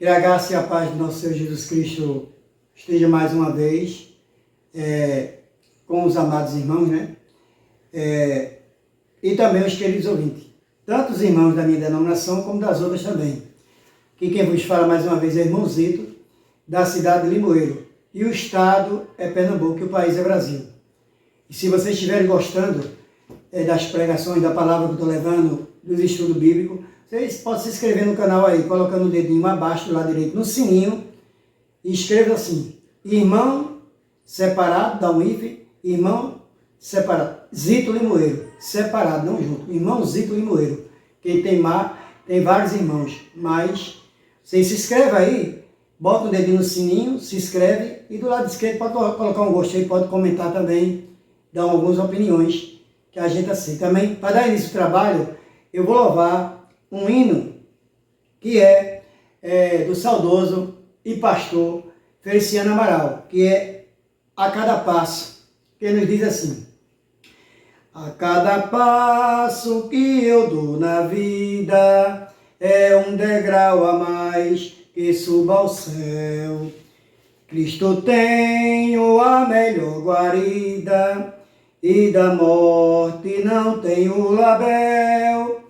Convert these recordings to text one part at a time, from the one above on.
Que a graça e a paz do nosso Senhor Jesus Cristo esteja mais uma vez com os amados irmãos, né? E também os queridos ouvintes. Tanto os irmãos da minha denominação como das outras também. Que quem vos fala mais uma vez é irmão Zito, da cidade de Limoeiro. E o estado é Pernambuco e o país é Brasil. E se vocês estiverem gostando das pregações, da palavra que eu estou levando, dos estudos bíblicos, vocês podem se inscrever no canal aí, colocando o dedinho abaixo do lado direito no sininho e escreva assim: irmão separado, dá um if, irmão separado, Zito Limoeiro, separado, não junto, irmão Zito Limoeiro. Quem tem vários irmãos, mas vocês se inscreve aí, bota o dedinho no sininho, se inscreve e do lado esquerdo pode colocar um gostei, pode comentar também, dar algumas opiniões que a gente aceita. Também, para dar início ao trabalho, eu vou louvar um hino que é do saudoso e pastor Feliciano Amaral, que é A Cada Passo, que nos diz assim: a cada passo que eu dou na vida é um degrau a mais que suba ao céu. Cristo tenho a melhor guarida e da morte não tenho label.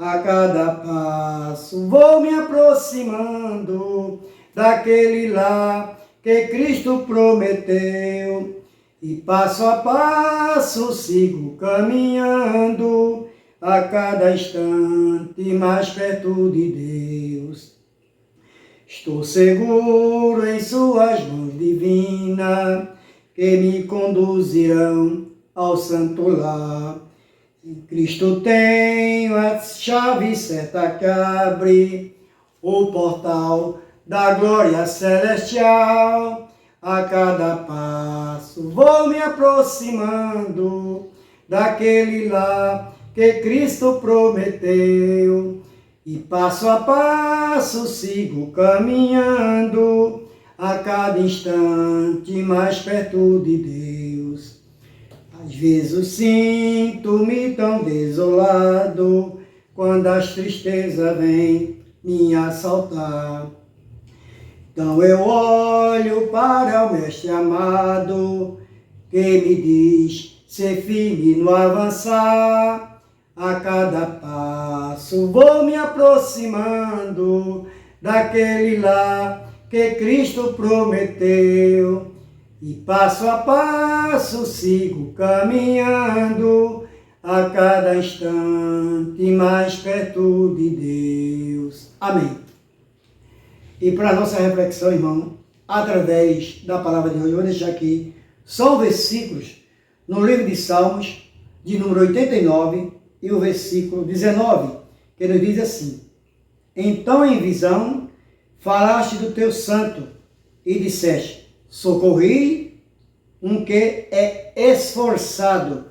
A cada passo vou me aproximando daquele lá que Cristo prometeu. E passo a passo sigo caminhando, a cada instante mais perto de Deus. Estou seguro em suas mãos divinas, que me conduzirão ao santo lar. Em Cristo tenho a chave certa que abre o portal da glória celestial. A cada passo vou me aproximando daquele lá que Cristo prometeu. E passo a passo sigo caminhando, a cada instante mais perto de Deus. Às vezes eu sinto-me tão desolado, quando as tristezas vêm me assaltar. Então eu olho para o Mestre amado, que me diz ser firme no avançar. A cada passo vou me aproximando daquele lá que Cristo prometeu. E passo a passo sigo caminhando, a cada instante mais perto de Deus. Amém. E para a nossa reflexão, irmão, através da palavra de hoje, eu vou deixar aqui só versículos no livro de Salmos, de número 89, e o versículo 19, que nos diz assim: então em visão falaste do teu santo e disseste: socorri um que é esforçado,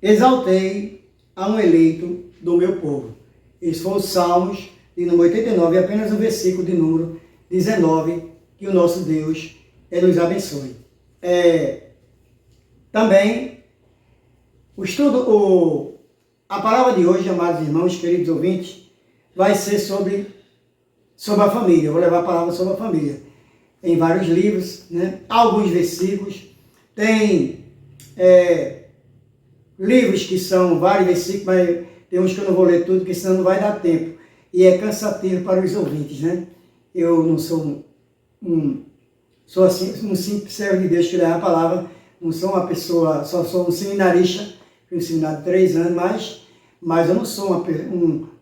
exaltei a um eleito do meu povo. Esse foi o Salmos de número 89, apenas o versículo de número 19, que o nosso Deus nos abençoe. Também a palavra de hoje, amados irmãos, queridos ouvintes, vai ser sobre a família. Eu vou levar a palavra sobre a família. Em vários livros, né? Alguns versículos. Tem livros que são vários versículos, mas tem uns que eu não vou ler tudo, porque senão não vai dar tempo. E é cansativo para os ouvintes, né? Eu não sou sou assim, um simples servo de Deus que leva a palavra. Não sou uma pessoa, só sou um seminarista, fui um seminário de 3 anos, mas eu não sou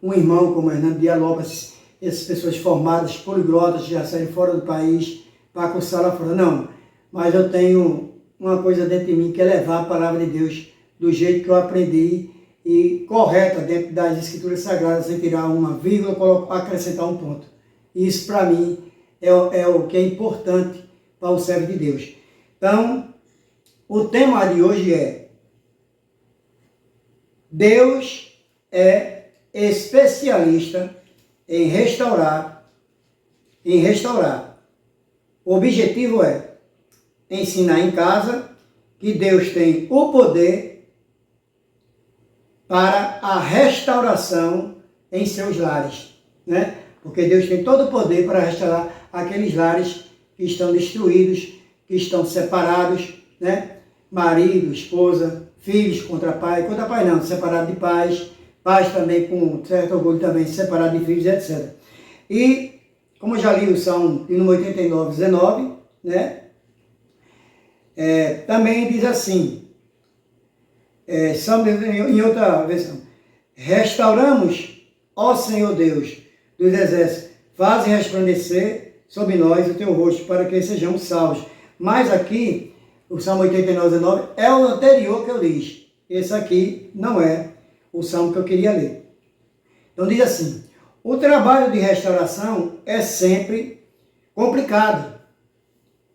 um irmão como Hernando Dialobas, essas pessoas formadas, poliglotas, que já saíram fora do país para cursar lá fora. Não, mas eu tenho uma coisa dentro de mim, que é levar a palavra de Deus do jeito que eu aprendi e correta dentro das Escrituras Sagradas, sem tirar uma vírgula, acrescentar um ponto. Isso, para mim, é o que é importante para o servo de Deus. Então, o tema de hoje é: Deus é especialista em restaurar. O objetivo é ensinar em casa que Deus tem o poder para a restauração em seus lares, né? porque Deus tem todo o poder para restaurar aqueles lares que estão destruídos, que estão separados, né? Marido, esposa, filhos contra pai não, separado de pais, pais também com certo orgulho também separado de filhos, etc. E, como eu já li o Salmo número 89, 19, né? Também diz assim, em outra versão, restauramos, ó Senhor Deus dos exércitos, faze resplandecer sobre nós o teu rosto, para que sejamos salvos. Mas aqui, o Salmo 89, 19, é o anterior que eu li. Esse aqui não é o Salmo que eu queria ler. Então diz assim, o trabalho de restauração é sempre complicado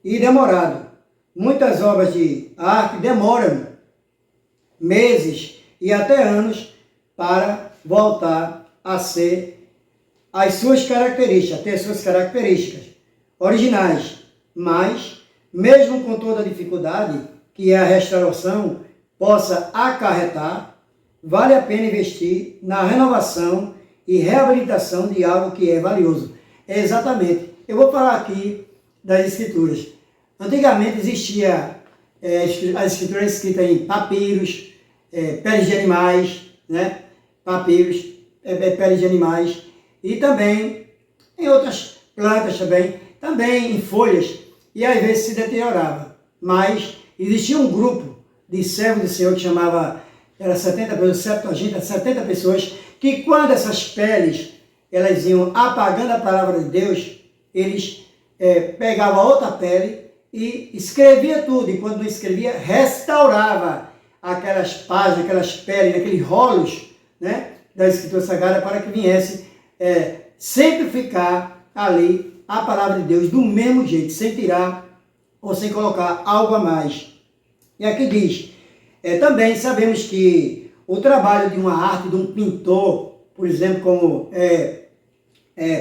e demorado. Muitas obras de arte demoram meses e até anos para voltar a ser as suas características, ter suas características originais. Mas, mesmo com toda a dificuldade que a restauração possa acarretar, vale a pena investir na renovação e reabilitação de algo que é valioso. Exatamente. Eu vou falar aqui das escrituras. Antigamente existia as escrituras escritas em papiros, peles de animais, né? Papiros, peles de animais, e também em outras plantas também em folhas, e às vezes se deteriorava. Mas existia um grupo de servos do Senhor que chamava, era 70 pessoas, 70 pessoas, que quando essas peles elas iam apagando a palavra de Deus, eles pegavam outra pele e escrevia tudo, e quando não escrevia, restaurava aquelas páginas, aquelas peles, aqueles rolos, né, da Escritura Sagrada, para que viesse sempre ficar ali a palavra de Deus do mesmo jeito, sem tirar ou sem colocar algo a mais. E aqui diz, também sabemos que o trabalho de uma arte, de um pintor, por exemplo, como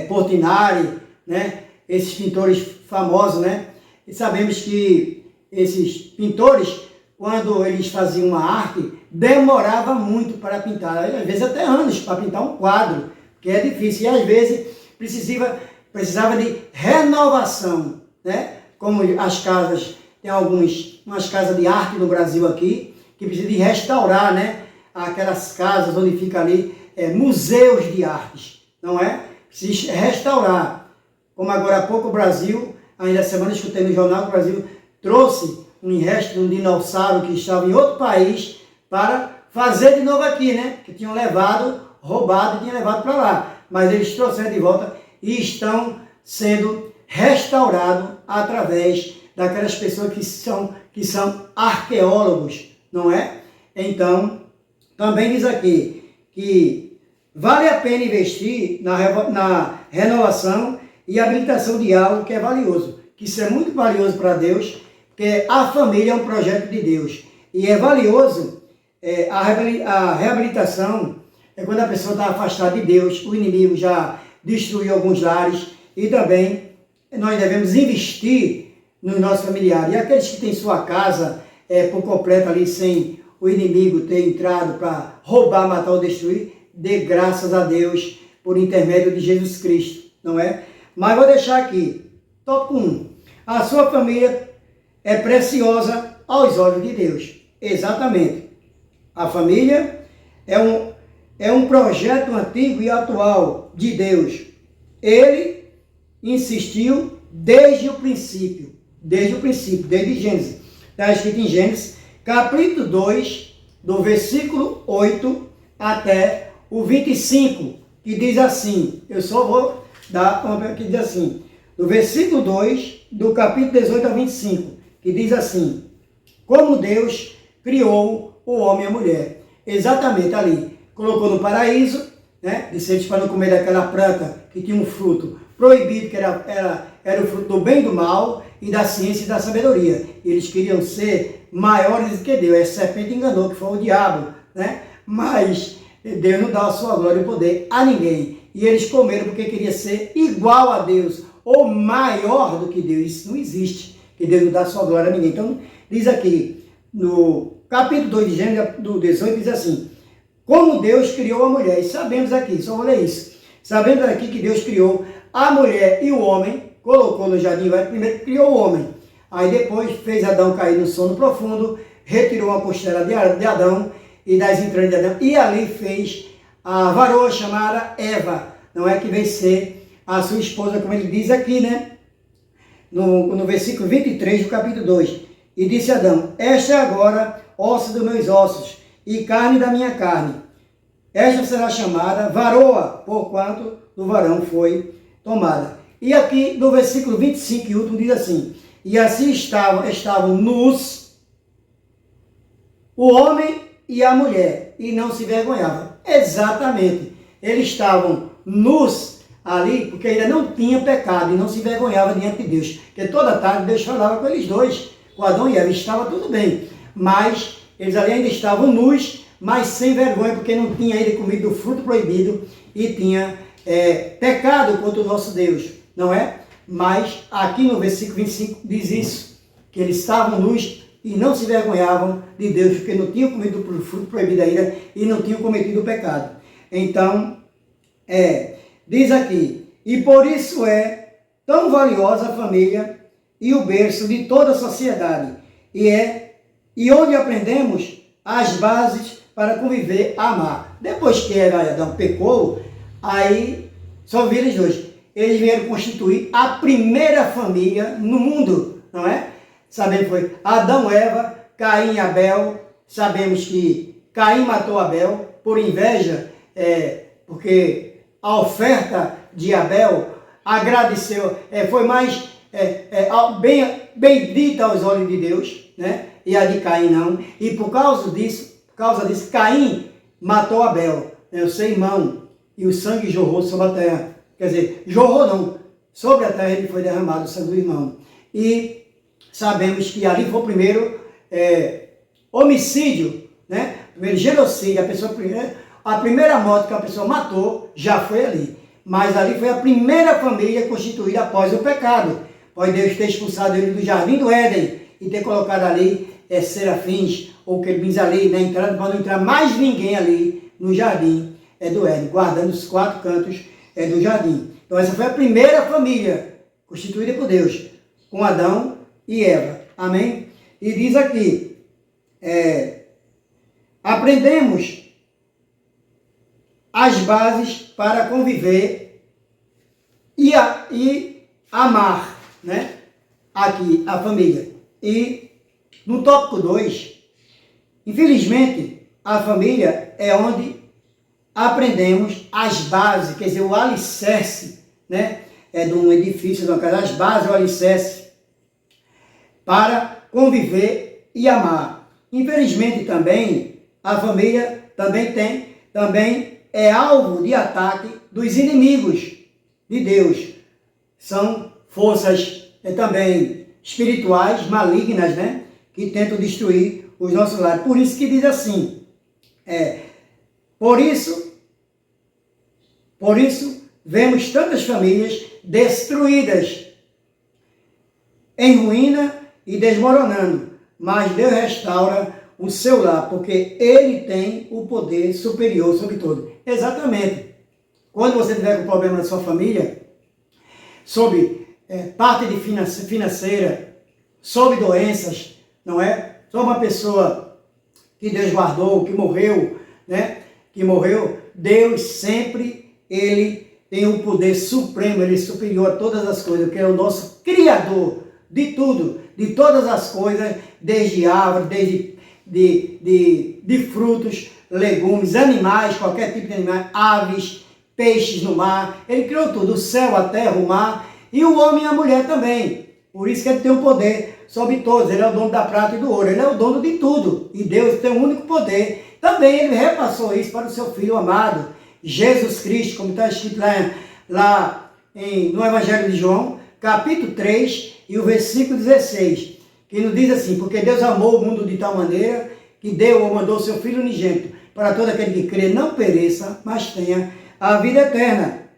Portinari, né, esses pintores famosos, né, e sabemos que esses pintores, quando eles faziam uma arte, demorava muito para pintar, às vezes até anos para pintar um quadro, que é difícil, e às vezes precisava de renovação, né? Como as casas, tem umas casas de arte no Brasil aqui, que precisam de restaurar, né? Aquelas casas onde fica ali museus de artes, não é? Precisa restaurar. Como agora há pouco o Brasil, ainda essa semana escutei no jornal que o Brasil trouxe um resto de um dinossauro que estava em outro país para fazer de novo aqui, né? Que tinham roubado e tinham levado para lá. Mas eles trouxeram de volta e estão sendo restaurados através daquelas pessoas que são arqueólogos, não é? Então, também diz aqui que vale a pena investir na renovação e habilitação de algo que é valioso, que isso é muito valioso para Deus, porque a família é um projeto de Deus. E é valioso a reabilitação, quando a pessoa está afastada de Deus, o inimigo já destruiu alguns lares, e também nós devemos investir nos nossos familiares. E aqueles que têm sua casa por completo ali, sem o inimigo ter entrado para roubar, matar ou destruir, dê graças a Deus por intermédio de Jesus Cristo, não é? Mas vou deixar aqui, tópico 1. A sua família é preciosa aos olhos de Deus. Exatamente. A família é um projeto antigo e atual de Deus. Ele insistiu desde o princípio, desde Gênesis. Está escrito em Gênesis, capítulo 2, do versículo 8 até o 25, que diz assim, eu só vou dar uma que diz assim, do versículo 2, do capítulo 18 ao 25, que diz assim, como Deus criou o homem e a mulher. Exatamente ali, colocou no paraíso, né, disse eles para não comer daquela planta que tinha um fruto proibido, que era o fruto do bem e do mal, e da ciência e da sabedoria. Eles queriam ser maiores do que Deus. Essa serpente enganou, que foi o diabo, né? Mas Deus não dá a sua glória e poder a ninguém. E eles comeram porque queria ser igual a Deus, ou maior do que Deus. Isso não existe, que Deus não dá a sua glória a ninguém. Então, diz aqui, no capítulo 2 de Gênesis, do 18, diz assim, como Deus criou a mulher. E sabemos aqui, só vou ler isso, Sabendo aqui que Deus criou a mulher e o homem, colocou no jardim, primeiro criou o homem. Aí depois fez Adão cair no sono profundo, retirou uma costela de Adão e das entranhas de Adão, e ali fez a varoa chamada Eva, não é, que vem ser a sua esposa, como ele diz aqui, né? No versículo 23 do capítulo 2. E disse Adão: esta é agora osso dos meus ossos e carne da minha carne. Esta será chamada varoa, porquanto do varão foi tomada. E aqui no versículo 25 e último diz assim: e assim estavam nus o homem e a mulher, e não se vergonhavam. Exatamente. Eles estavam nus ali, porque ainda não tinha pecado, e não se vergonhava diante de Deus. Porque toda tarde Deus falava com eles dois, com Adão e Eva, estava tudo bem. Mas eles ali ainda estavam nus, mas sem vergonha, porque não tinha ainda comido o fruto proibido, e tinha pecado contra o nosso Deus, não é? Mas aqui no versículo 25 diz isso, que eles estavam nus e não se vergonhavam de Deus, porque não tinham comido o fruto proibido ainda e não tinham cometido o pecado. Então, diz aqui: e por isso é tão valiosa a família e o berço de toda a sociedade, e onde aprendemos as bases para conviver, amar. Depois que Adão pecou, aí só viram eles dois. Eles vieram constituir a primeira família no mundo, não é? Sabemos que foi Adão, Eva, Caim e Abel. Sabemos que Caim matou Abel por inveja, porque a oferta de Abel agradeceu, foi mais bem dita aos olhos de Deus, né? E a de Caim não. E por causa disso, Caim matou Abel, o seu irmão, e o sangue jorrou sobre a terra. Quer dizer, jorrou não, sobre a terra ele foi derramado o sangue do irmão. E sabemos que ali foi o primeiro homicídio, né? Primeiro genocídio, a primeira morte que a pessoa matou já foi ali. Mas ali foi a primeira família constituída após o pecado. Após Deus ter expulsado ele do jardim do Éden e ter colocado ali serafins ou querubins ali na entrada, para não entrar mais ninguém ali no jardim do Éden, guardando os 4 cantos do jardim. Então essa foi a primeira família constituída por Deus, com Adão e Eva. Amém? E diz aqui, aprendemos as bases para conviver e amar, né? Aqui a família. E no tópico 2, infelizmente, a família é onde aprendemos as bases, quer dizer, o alicerce, né? De um edifício, de uma casa, as bases, o alicerce para conviver e amar. Infelizmente também, a família também é alvo de ataque dos inimigos de Deus. São forças também espirituais, malignas, né? Que tentam destruir os nossos lares. Por isso que diz assim, por isso, vemos tantas famílias destruídas, em ruína e desmoronando, mas Deus restaura o seu lar, porque Ele tem o poder superior sobre tudo. Exatamente. Quando você tiver com problema na sua família, sobre parte de financeira, sobre doenças, não é? Só uma pessoa que Deus guardou, que morreu, né? Que morreu, Deus sempre, Ele tem o poder supremo, Ele é superior a todas as coisas, porque é o nosso Criador de tudo, de todas as coisas, desde árvores, desde de frutos, legumes, animais, qualquer tipo de animais, aves, peixes no mar. Ele criou tudo, o céu, a terra, o mar, e o homem e a mulher também. Por isso que Ele tem o poder sobre todos. Ele é o dono da prata e do ouro, Ele é o dono de tudo. E Deus tem o único poder. Também Ele repassou isso para o seu Filho amado, Jesus Cristo, como está escrito lá no Evangelho de João, capítulo 3, e o versículo 16, que nos diz assim: porque Deus amou o mundo de tal maneira que deu ou mandou o seu Filho unigênito, para todo aquele que crê não pereça, mas tenha a vida eterna.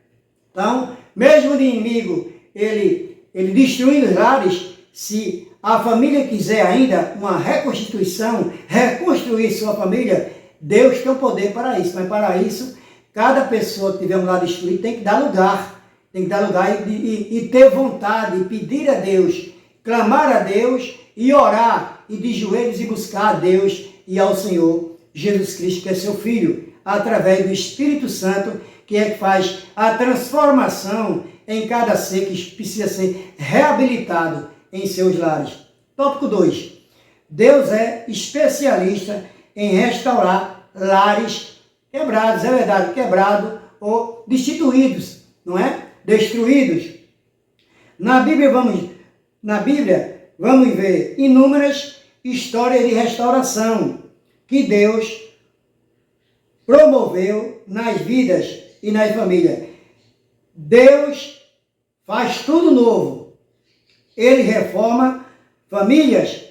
Então, mesmo o inimigo, ele destruindo os lares, se a família quiser ainda uma reconstituição, reconstruir sua família, Deus tem o poder para isso, mas para isso Cada pessoa que tiver um lar destruído tem que dar lugar. Tem que dar lugar e ter vontade, e pedir a Deus, clamar a Deus e orar, e de joelhos e buscar a Deus e ao Senhor Jesus Cristo, que é seu Filho, através do Espírito Santo, que é que faz a transformação em cada ser que precisa ser reabilitado em seus lares. Tópico 2. Deus é especialista em restaurar lares quebrados, é verdade, quebrados ou destituídos, não é? Destruídos. Na Bíblia vamos ver inúmeras histórias de restauração que Deus promoveu nas vidas e nas famílias. Deus faz tudo novo. Ele reforma famílias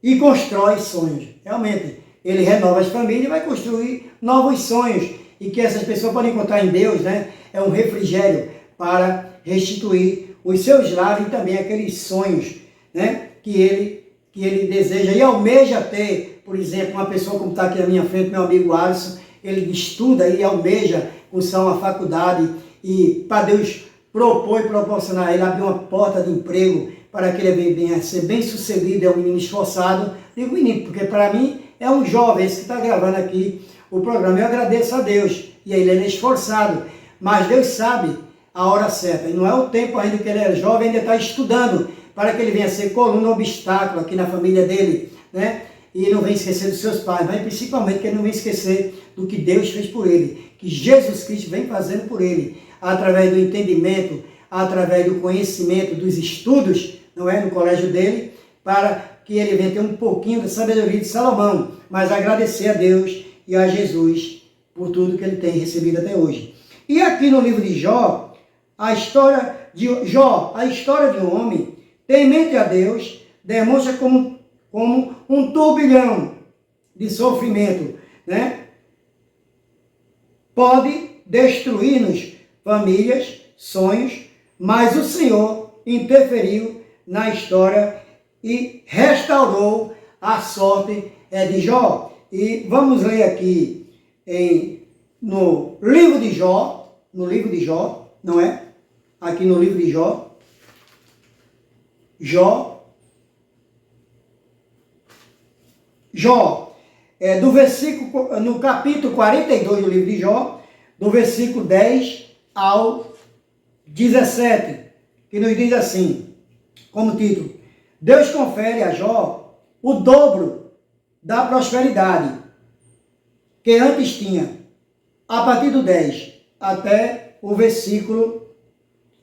e constrói sonhos. Realmente, ele renova as famílias e vai construir novos sonhos. E que essas pessoas podem encontrar em Deus, né? É um refrigério para restituir os seus lares e também aqueles sonhos, né? Que ele deseja e almeja ter. Por exemplo, uma pessoa como está aqui na minha frente, meu amigo Alisson, ele estuda e almeja cursar uma faculdade e para Deus propor e proporcionar a ele abrir uma porta de emprego para que ele venha ser bem sucedido, é um menino esforçado. Digo menino, porque para mim é um jovem, esse que está gravando aqui o programa. Eu agradeço a Deus, e ele é esforçado, mas Deus sabe a hora certa, e não é o tempo ainda que ele é jovem, ainda está estudando, para que ele venha ser coluna, obstáculo aqui na família dele, né? E não venha esquecer dos seus pais, mas principalmente que ele não venha esquecer do que Deus fez por ele, que Jesus Cristo vem fazendo por ele, através do entendimento, através do conhecimento, dos estudos, não é, no colégio dele, para que ele venha ter um pouquinho da sabedoria de Salomão, mas agradecer a Deus e a Jesus por tudo que ele tem recebido até hoje. E aqui no livro de Jó, a história de um homem temente a Deus, demonstra como um turbilhão de sofrimento, né? Pode destruir-nos famílias, sonhos, mas o Senhor interferiu na história e restaurou a sorte de Jó. E vamos ler aqui no livro de Jó, não é? Aqui no livro de Jó, do versículo, no capítulo 42 do livro de Jó, do versículo 10 ao 17, que nos diz assim, como título: Deus confere a Jó o dobro da prosperidade que antes tinha, a partir do 10 até o versículo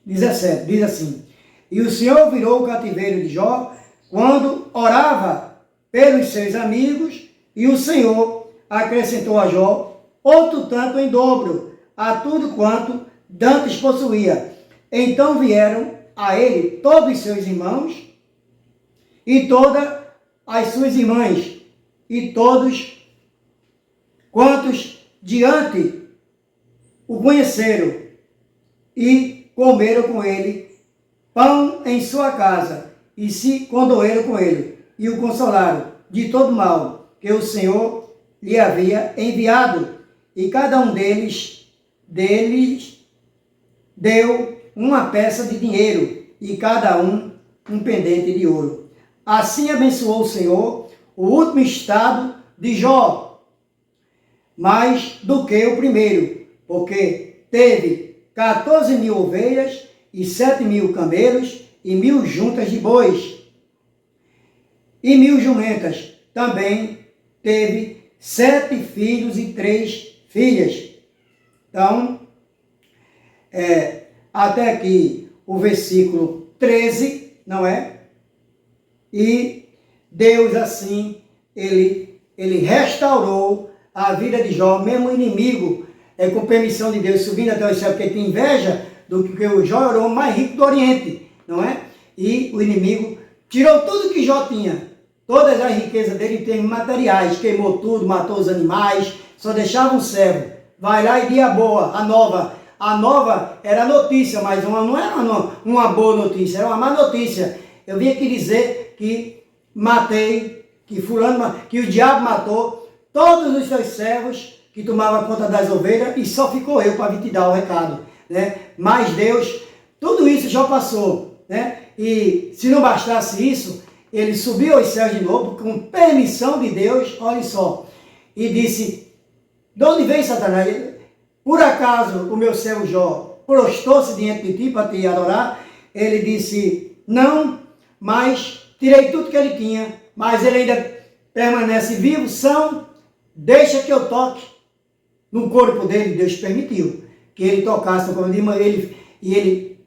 17, diz assim: E o Senhor virou o cativeiro de Jó quando orava pelos seus amigos, e o Senhor acrescentou a Jó outro tanto em dobro a tudo quanto dantes possuía. Então vieram a ele todos os seus irmãos e todas as suas irmãs, e todos quantos diante o conheceram, e comeram com ele pão em sua casa, e se condoeram com ele, e o consolaram de todo mal que o Senhor lhe havia enviado, e cada um deles deu uma peça de dinheiro, e cada um pendente de ouro. Assim abençoou o Senhor o último estado de Jó, mais do que o primeiro, porque teve 14.000 ovelhas e 7.000 camelos e 1.000 juntas de bois e 1.000 jumentas. Também teve 7 filhos e 3 filhas. Então, até aqui o versículo 13, não é? E Deus assim, ele restaurou a vida de Jó, mesmo o inimigo, com permissão de Deus, subindo até o céu, porque tem inveja do que o Jó era o homem mais rico do Oriente, não é? E o inimigo tirou tudo que Jó tinha, todas as riquezas dele em termos materiais, queimou tudo, matou os animais, só deixava um servo. Vai lá e dia boa, a nova era notícia, mas não era uma boa notícia, era uma má notícia. Eu vim aqui dizer que o diabo matou todos os seus servos que tomava conta das ovelhas e só ficou eu para vir te dar o recado, né? Mas Deus, tudo isso já passou, né? E se não bastasse isso, ele subiu aos céus de novo, com permissão de Deus, olha só, e disse: de onde vem, Satanás? Por acaso o meu servo Jó prostrou-se diante de ti para te adorar? Ele disse: não, mas tirei tudo que ele tinha, mas ele ainda permanece vivo, são, deixa que eu toque no corpo dele. Deus permitiu que ele tocasse no corpo dele, e ele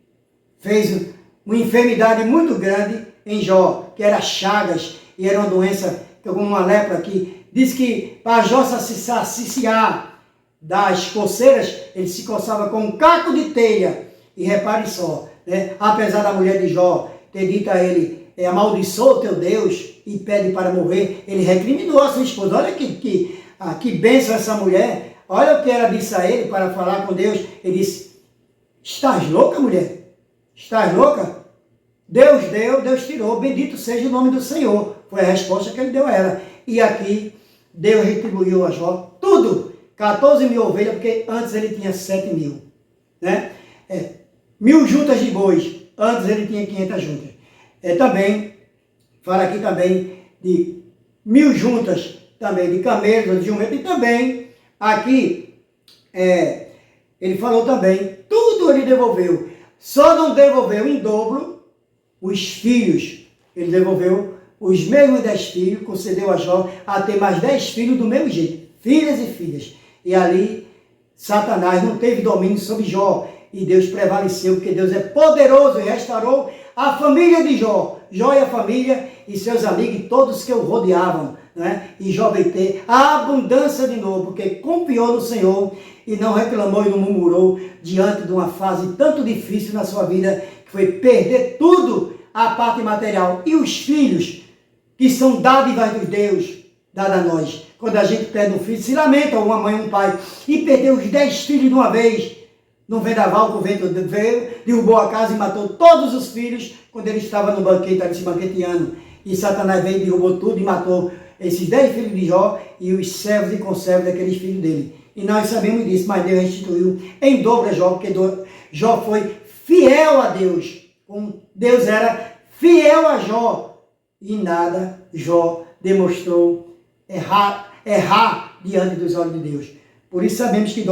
fez uma enfermidade muito grande em Jó, que era chagas, e era uma doença, como uma lepra, que diz que para Jó se saciar das coceiras, ele se coçava com um caco de telha. E repare só, né? Apesar da mulher de Jó ter dito a ele: amaldiçoa o teu Deus e pede para morrer, ele recriminou a sua esposa. Olha que bênção essa mulher. Olha o que ela disse a ele para falar com Deus. Ele disse: estás louca, mulher? Estás louca? Deus deu, Deus tirou, bendito seja o nome do Senhor. Foi a resposta que ele deu a ela. E aqui Deus retribuiu a Jó tudo. 14 mil ovelhas, porque antes ele tinha 7 mil. Né? 1000 juntas de bois, antes ele tinha 500 juntas. Também, fala aqui também de 1000 juntas, também de camelos, de jumento, e também aqui ele falou também, tudo ele devolveu. Só não devolveu em dobro os filhos. Ele devolveu os mesmos 10 filhos, concedeu a Jó a ter mais 10 filhos do mesmo jeito, filhas e filhas. E ali Satanás não teve domínio sobre Jó, e Deus prevaleceu, porque Deus é poderoso e restaurou a família de Jó. Jó e a família e seus amigos e todos que o rodeavam, né? E Jó veio ter a abundância de novo, porque confiou no Senhor e não reclamou e não murmurou diante de uma fase tanto difícil na sua vida, que foi perder tudo, a parte material. E os filhos, que são dádivas de Deus, dada a nós. Quando a gente perde um filho, se lamenta uma mãe ou um pai, e perdeu os 10 filhos de uma vez, num vendaval, que o vento veio, derrubou a casa e matou todos os filhos, quando ele estava no banquete, ali se banqueteando. E Satanás veio, derrubou tudo e matou esses 10 filhos de Jó e os servos e conservos daqueles filhos dele. E nós sabemos disso, mas Deus restituiu em dobro a Jó, porque Jó foi fiel a Deus. Deus era fiel a Jó, e nada Jó demonstrou errar diante dos olhos de Deus. Por isso sabemos que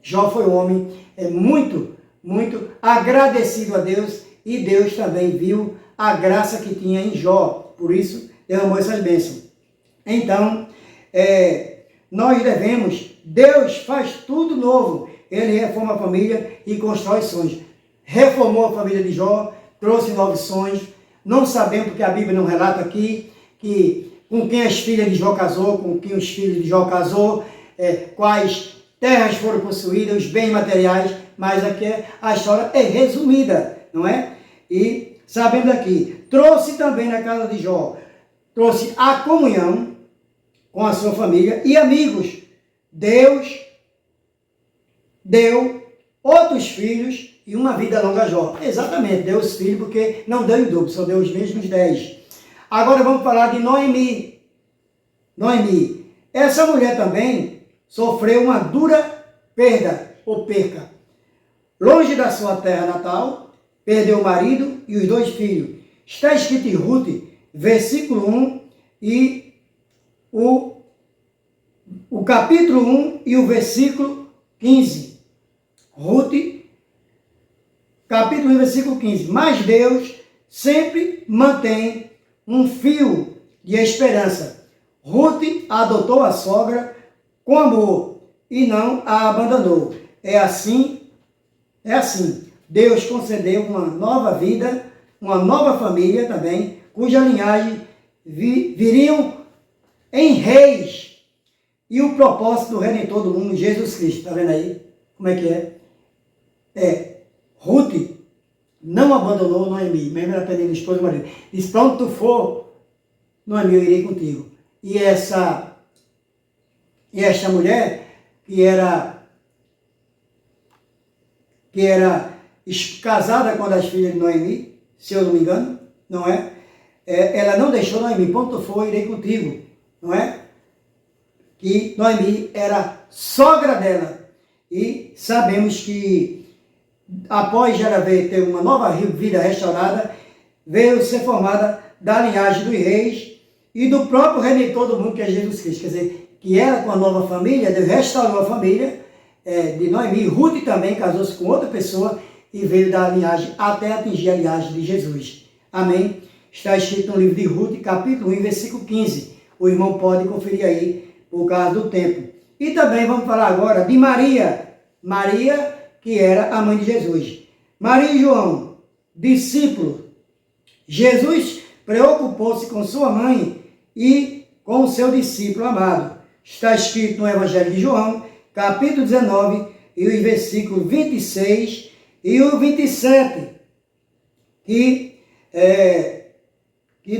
Jó foi um homem muito, muito agradecido a Deus, e Deus também viu a graça que tinha em Jó, por isso derramou essas bênçãos. Então, nós devemos, Deus faz tudo novo, ele reforma a família e constrói sonhos. Reformou a família de Jó, trouxe novos sonhos. Não sabemos, porque a Bíblia não relata aqui, com quem as filhas de Jó casou, com quem os filhos de Jó casou, quais terras foram possuídas, os bens materiais, mas aqui a história é resumida, não é? E sabemos aqui, trouxe também na casa de Jó, trouxe a comunhão com a sua família e amigos. Deus deu outros filhos e uma vida longa a Jó. Exatamente, deu os filhos, porque não deu em dobro, só deu os mesmos 10. Agora vamos falar de Noemi. Noemi, essa mulher também sofreu uma dura perda ou perca. Longe da sua terra natal, perdeu o marido e os 2 filhos. Está escrito em Ruth, versículo 1 e o capítulo 1 e o versículo 15. Ruth, capítulo 1, versículo 15. Mas Deus sempre mantém um fio de esperança. Ruth adotou a sogra com amor e não a abandonou. É assim. Deus concedeu uma nova vida, uma nova família também, cuja linhagem viriam em reis. E o propósito do Redentor do mundo, Jesus Cristo. Está vendo aí como é que é? Ruth não abandonou Noemi, mesmo ela perdendo esposa e marido. Disse: para onde tu for, Noemi, eu irei contigo. E esta mulher, que era casada com uma das filhas de Noemi, se eu não me engano, não é? Ela não deixou Noemi: para onde tu for, eu irei contigo, não é? que Noemi era sogra dela. E sabemos que após Jeravé ter uma nova vida restaurada, veio ser formada da linhagem dos reis e do próprio Redentor do mundo, que é Jesus Cristo. Quer dizer, que ela com a nova família, Deus restaurou a família de Noemi. Ruth também casou-se com outra pessoa e veio da linhagem até atingir a linhagem de Jesus. Amém? Está escrito no livro de Ruth, capítulo 1, versículo 15. O irmão pode conferir aí por causa do tempo. E também vamos falar agora de Maria. Maria, que era a mãe de Jesus. Maria e João, discípulo. Jesus preocupou-se com sua mãe e com o seu discípulo amado. Está escrito no Evangelho de João, capítulo 19, e os versículos 26 e o 27, que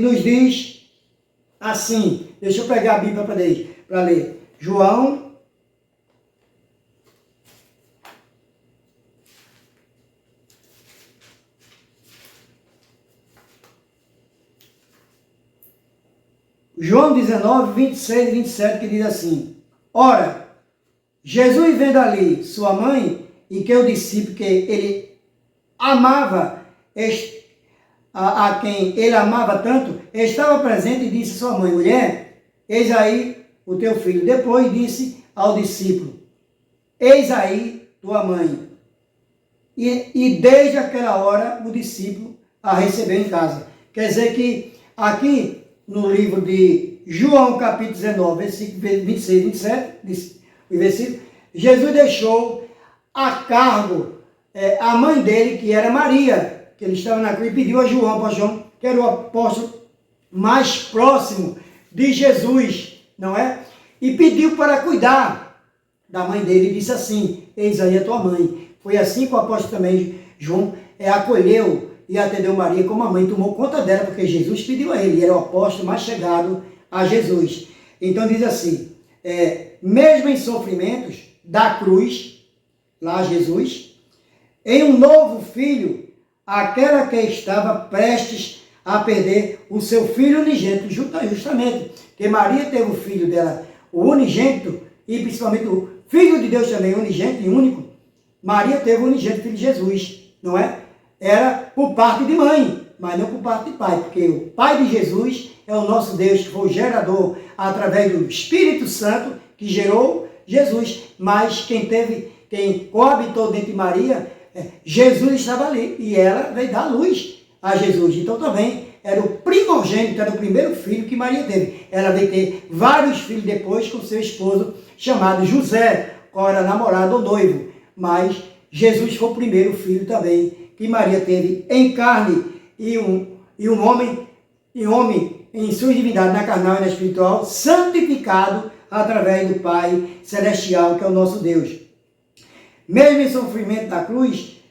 nos diz assim. Deixa eu pegar a Bíblia para ler. João, João 19, 26 e 27, que diz assim: Ora, Jesus vendo ali sua mãe, e que o discípulo que ele amava, a quem ele amava tanto, estava presente e disse à sua mãe: Mulher, eis aí o teu filho. Depois disse ao discípulo: Eis aí tua mãe. E desde aquela hora o discípulo a recebeu em casa. Quer dizer que aqui no livro de João, capítulo 19, versículo 26 e 27, o versículo, Jesus deixou a cargo a mãe dele, que era Maria, que ele estava na cruz, e pediu a João, que era o apóstolo mais próximo de Jesus, não é? E pediu para cuidar da mãe dele, e disse assim: Eis aí a tua mãe. Foi assim que o apóstolo também, João, acolheu e atendeu Maria como a mãe, tomou conta dela, porque Jesus pediu a ele, ele era o apóstolo mais chegado a Jesus. Então diz assim, mesmo em sofrimentos da cruz, lá Jesus, em um novo filho, aquela que estava prestes a perder o seu filho unigênito, justamente, que Maria teve o filho dela, o unigênito, e principalmente o Filho de Deus também, unigênito e único. Maria teve o unigênito, filho de Jesus, não é? Era por parte de mãe, mas não por parte de pai, porque o Pai de Jesus é o nosso Deus, que foi o gerador através do Espírito Santo, que gerou Jesus, mas quem coabitou dentro de Maria, Jesus estava ali, e ela veio dar luz a Jesus. Então também era o primogênito, era o primeiro filho que Maria teve. Ela veio ter vários filhos depois com seu esposo, chamado José, qual era namorado ou noivo. Mas Jesus foi o primeiro filho também que Maria teve em carne, e um homem em sua divindade, na carnal e na espiritual, santificado através do Pai Celestial, que é o nosso Deus. Mesmo em sofrimento da cruz,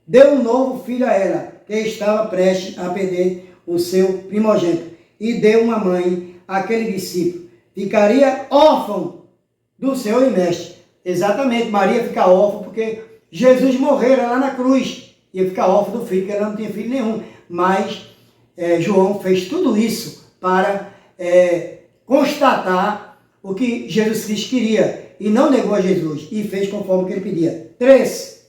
deu um novo filho a ela, que estava prestes a perder o seu primogênito, e deu uma mãe àquele discípulo. Ficaria órfão do Senhor e Mestre. Exatamente, Maria fica órfã porque Jesus morrera lá na cruz, ia ficar órfã do filho, porque ela não tinha filho nenhum. Mas João fez tudo isso para constatar o que Jesus Cristo queria, e não negou a Jesus, e fez conforme o que ele pedia. 3.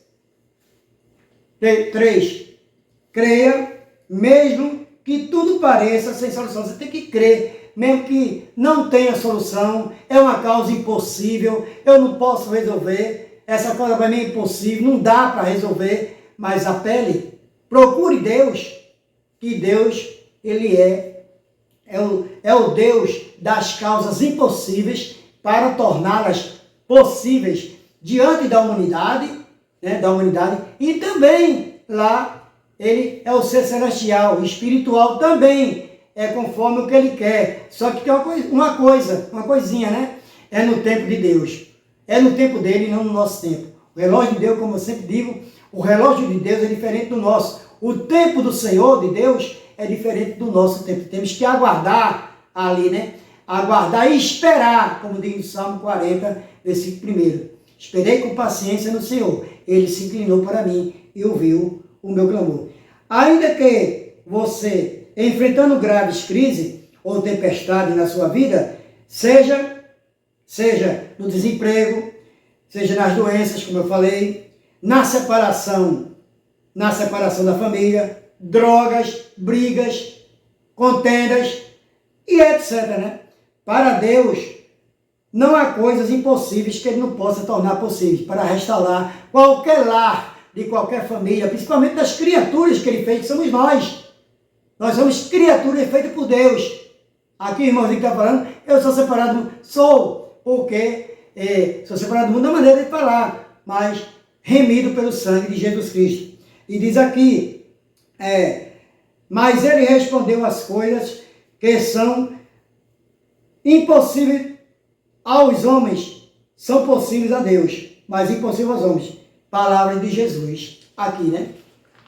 Creia, mesmo que tudo pareça sem solução. Você tem que crer, mesmo que não tenha solução, é uma causa impossível, eu não posso resolver, essa coisa para mim é impossível, não dá para resolver, mas apele, procure Deus, que Deus, ele é o Deus das causas impossíveis para torná-las possíveis diante da humanidade, e também lá ele é o ser celestial, espiritual também, é conforme o que ele quer. Só que tem uma coisinha, né? É no tempo de Deus. É no tempo dele e não no nosso tempo. O relógio de Deus, como eu sempre digo, o relógio de Deus é diferente do nosso. O tempo do Senhor, de Deus, é diferente do nosso tempo. Temos que aguardar ali, né? Aguardar e esperar, como diz no Salmo 40, versículo 1. Esperei com paciência no Senhor. Ele se inclinou para mim e ouviu o meu clamor. Ainda que você, enfrentando graves crises ou tempestades na sua vida, seja seja no desemprego, seja nas doenças, como eu falei, na separação da família, drogas, brigas, contendas e etc, né? Para Deus, não há coisas impossíveis que Ele não possa tornar possíveis para restaurar qualquer lar de qualquer família, principalmente das criaturas que Ele fez, que somos nós. Nós somos criaturas feitas por Deus. Aqui, irmãozinho que está falando, eu sou separado, porque sou separado do mundo da maneira de falar, mas remido pelo sangue de Jesus Cristo. E diz aqui, mas Ele respondeu as coisas que são impossíveis aos homens, são possíveis a Deus, mas impossíveis aos homens. Palavra de Jesus, aqui, né?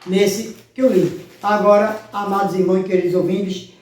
Nesse que eu li. Agora, amados irmãos e queridos ouvintes,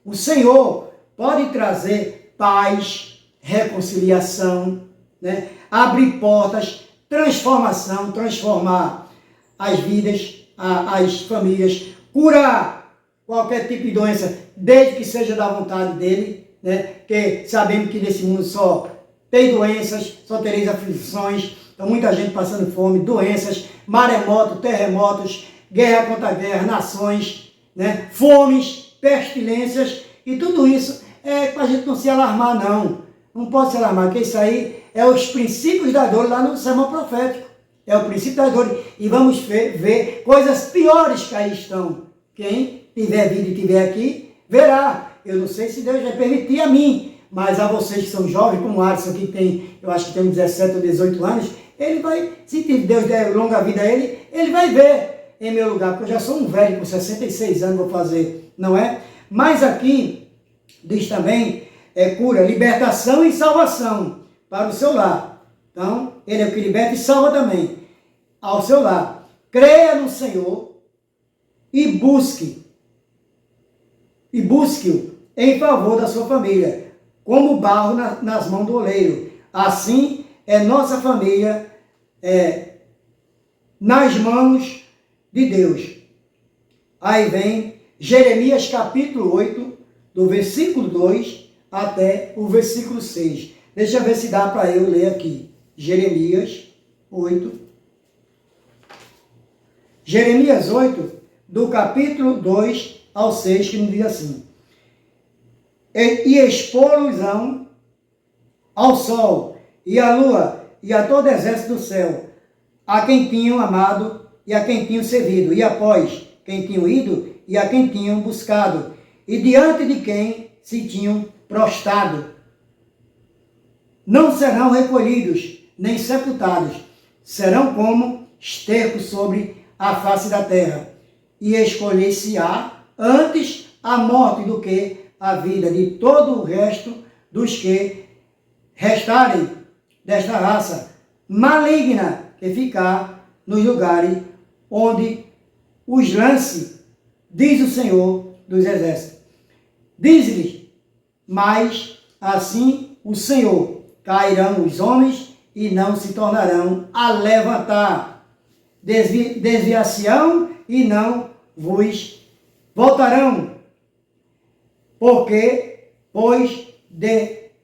o Senhor pode trazer paz, reconciliação, né? Abrir portas, transformação, transformar as vidas, as famílias, curar qualquer tipo de doença, desde que seja da vontade dele, né? Porque sabemos que nesse mundo só tem doenças, só tereis aflições, então muita gente passando fome, doenças, maremoto, terremotos, guerra contra guerra, nações, né? Fomes, pestilências, e tudo isso para a gente não se alarmar, não. Não pode se alarmar, porque isso aí é os princípios da dor lá no sermão profético. É o princípio da dor. E vamos ver coisas piores que aí estão. Quem tiver vida e tiver aqui, verá. Eu não sei se Deus vai permitir a mim, mas a vocês que são jovens, como o Alisson aqui tem, eu acho que tem 17 ou 18 anos, ele vai, se Deus der longa vida a ele vai ver em meu lugar, porque eu já sou um velho, com 66 anos vou fazer, não é? Mas aqui, diz também, cura, libertação e salvação para o seu lar. Então, Ele é o que liberta e salva também ao seu lar. Creia no Senhor e busque-o em favor da sua família, como barro nas mãos do oleiro. Assim é nossa família nas mãos de Deus. Aí vem Jeremias capítulo 8, do versículo 2 até o versículo 6. Deixa eu ver se dá para eu ler aqui. Jeremias 8. Jeremias 8, do capítulo 2 ao 6, que nos diz assim: E expô-los-ão ao sol, e à lua, e a todo exército do céu, a quem tinham amado, e a quem tinham servido, e após quem tinham ido, e a quem tinham buscado, e diante de quem se tinham prostrado. Não serão recolhidos, nem sepultados, serão como esterco sobre a face da terra, e escolher-se-á antes a morte do que a vida de todo o resto dos que restarem desta raça maligna, que ficar nos lugares onde os lance, diz o Senhor dos Exércitos. Diz-lhes, mas assim o Senhor, cairão os homens e não se tornarão a levantar. Desviar-se-ão e não vos voltarão. Pois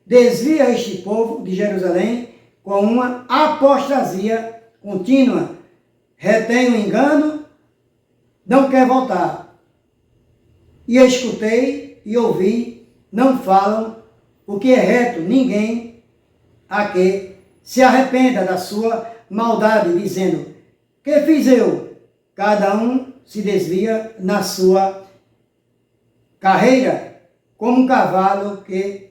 desvia este povo de Jerusalém com uma apostasia contínua. Retém o engano, não quer voltar. E escutei e ouvi, não falam o que é reto, ninguém a que se arrependa da sua maldade, dizendo: que fiz eu? Cada um se desvia na sua carreira, como um cavalo que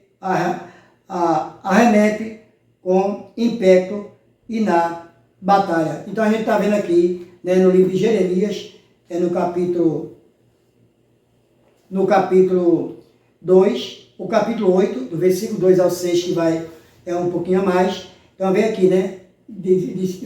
arremete com ímpeto e na batalha. Então a gente está vendo aqui, né, no livro de Jeremias, no capítulo 2, o capítulo 8, do versículo 2 ao 6, que é um pouquinho a mais. Então vem aqui, né?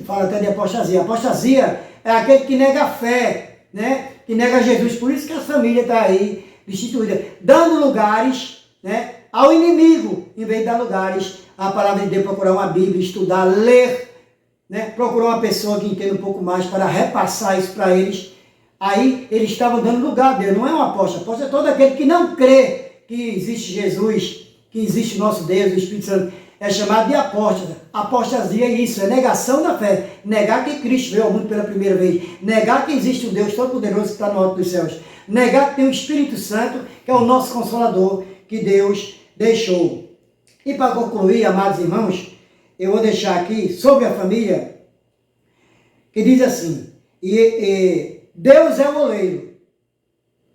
Fala até de apostasia. Apostasia é aquele que nega a fé, né? Que nega Jesus. Por isso que a família está aí destituída, dando lugares, né, ao inimigo, em vez de dar lugares à palavra de Deus, procurar uma Bíblia, estudar, ler, né? Procurar uma pessoa que entenda um pouco mais para repassar isso para eles. Aí eles estavam dando lugar a Deus. Não é um apóstolo. Apóstolo é todo aquele que não crê que existe Jesus, que existe o nosso Deus, o Espírito Santo, é chamado de apóstata. Apostasia é isso, é negação da fé. Negar que Cristo veio ao mundo pela primeira vez. Negar que existe um Deus Todo-Poderoso que está no alto dos céus. Negar que tem o Espírito Santo, que é o nosso Consolador, que Deus deixou. E para concluir, amados irmãos, eu vou deixar aqui sobre a família, que diz assim, Deus é o oleiro,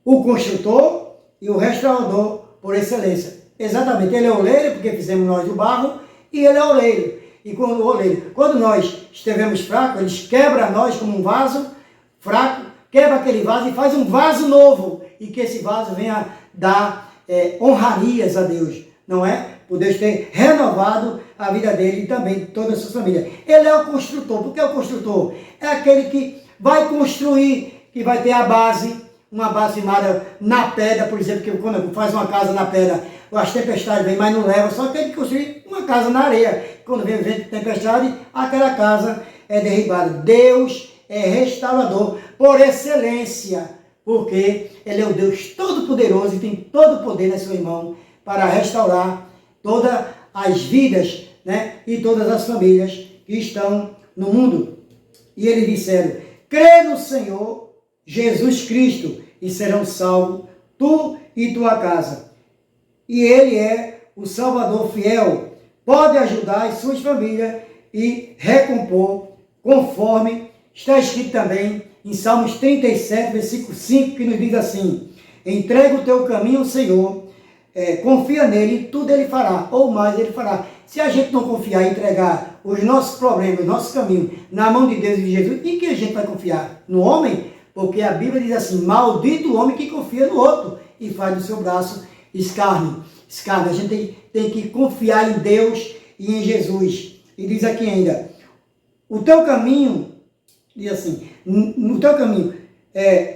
o construtor e o restaurador por excelência. Exatamente, ele é oleiro, porque fizemos nós do barro, e ele é oleiro. E quando nós estivemos fracos, ele quebra nós como um vaso fraco, quebra aquele vaso e faz um vaso novo, e que esse vaso venha dar honrarias a Deus, não é? Por Deus ter renovado a vida dele e também toda a sua família. Ele é o construtor. Por que é o construtor? É aquele que vai construir, que vai ter a base, uma base firmada na pedra, por exemplo, que quando faz uma casa na pedra, as tempestades vêm, mas não leva, só tem que construir uma casa na areia. Quando vem vento, tempestade, aquela casa é derribada. Deus é restaurador por excelência, porque ele é o Deus Todo-Poderoso e tem todo o poder na sua mão para restaurar todas as vidas, né, e todas as famílias que estão no mundo. E eles disseram, crê no Senhor Jesus Cristo e serão salvos tu e tua casa. E ele é o Salvador fiel, pode ajudar as suas famílias e recompor, conforme está escrito também em Salmos 37, versículo 5, que nos diz assim, entrega o teu caminho ao Senhor, confia nele e tudo ele fará, ou mais ele fará. Se a gente não confiar e entregar os nossos problemas, os nossos caminhos na mão de Deus e de Jesus, em que a gente vai confiar? No homem? Porque a Bíblia diz assim, maldito o homem que confia no outro e faz do seu braço escárnio. A gente tem que confiar em Deus e em Jesus. E diz aqui ainda, o teu caminho, diz assim, no teu caminho,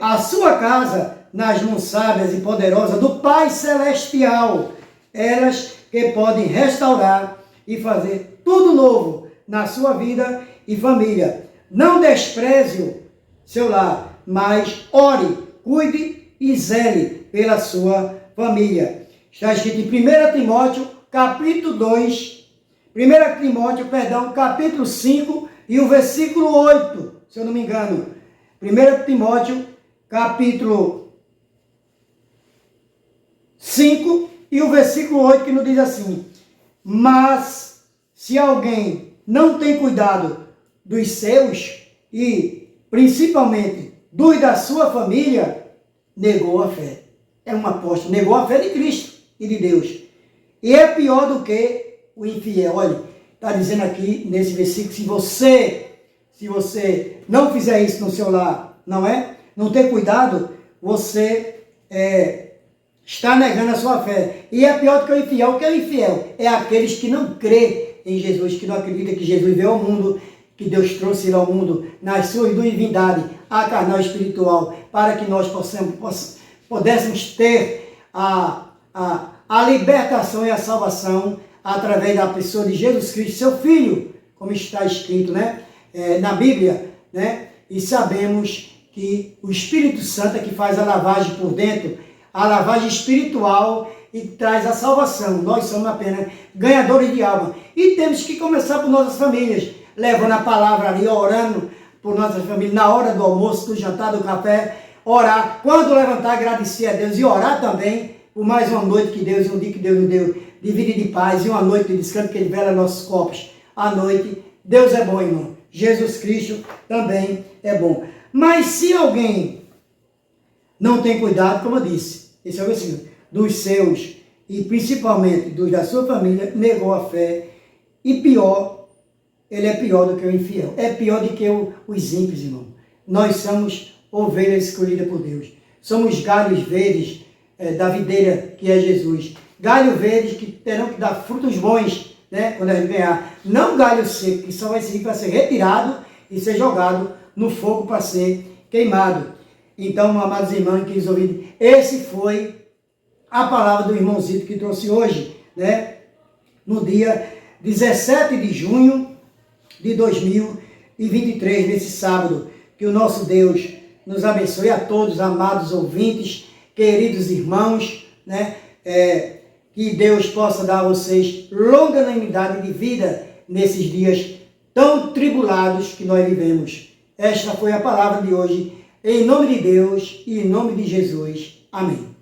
a sua casa nas mãos sábias e poderosas do Pai Celestial, elas que podem restaurar e fazer tudo novo na sua vida e família. Não despreze o seu lar, mas ore, cuide e zele pela sua família. Está escrito em 1 Timóteo, capítulo 2, 1 Timóteo, capítulo 5 e o versículo 8, se eu não me engano. 1 Timóteo, capítulo 5 e o versículo 8, que nos diz assim, mas se alguém não tem cuidado dos seus e principalmente dos da sua família, negou a fé. É um apóstolo, negou a fé de Cristo e de Deus. E é pior do que o infiel. Olha, está dizendo aqui nesse versículo, se você não fizer isso no seu lar, não ter cuidado, você está negando a sua fé. E é pior do que o infiel. O que é o infiel? É aqueles que não crê em Jesus, que não acreditam que Jesus veio ao mundo, que Deus trouxe ele ao mundo, nas suas divindades, a carnal espiritual, para que nós pudéssemos ter a libertação e a salvação através da pessoa de Jesus Cristo, seu Filho, como está escrito, na Bíblia, e sabemos que o Espírito Santo é que faz a lavagem por dentro, a lavagem espiritual e traz a salvação. Nós somos apenas ganhadores de alma. E temos que começar por nossas famílias, levando a palavra ali, orando por nossas famílias, na hora do almoço, do jantar, do café, orar. Quando levantar, agradecer a Deus e orar também por mais uma noite que Deus, um dia que Deus nos deu de vida e de paz, e uma noite de descanso que Ele vela nossos corpos. À noite, Deus é bom, irmão. Jesus Cristo também é bom. Mas se alguém não tem cuidado, como eu disse, esse é o versículo, dos seus e principalmente dos da sua família, negou a fé, e pior, ele é pior do que o infiel. É pior do que os ímpios, irmão. Nós somos ovelhas escolhidas por Deus. Somos galhos verdes da videira que é Jesus. Galhos verdes que terão que dar frutos bons, quando a gente ganhar. Não galho seco, que só vai servir para ser retirado e ser jogado no fogo para ser queimado. Então, amados irmãos, queridos ouvintes, esse foi a palavra do irmãozito que trouxe hoje, no dia 17 de junho de 2023, nesse sábado. Que o nosso Deus nos abençoe a todos, amados ouvintes, queridos irmãos, que Que Deus possa dar a vocês longanimidade de vida nesses dias tão tribulados que nós vivemos. Esta foi a palavra de hoje. Em nome de Deus e em nome de Jesus. Amém.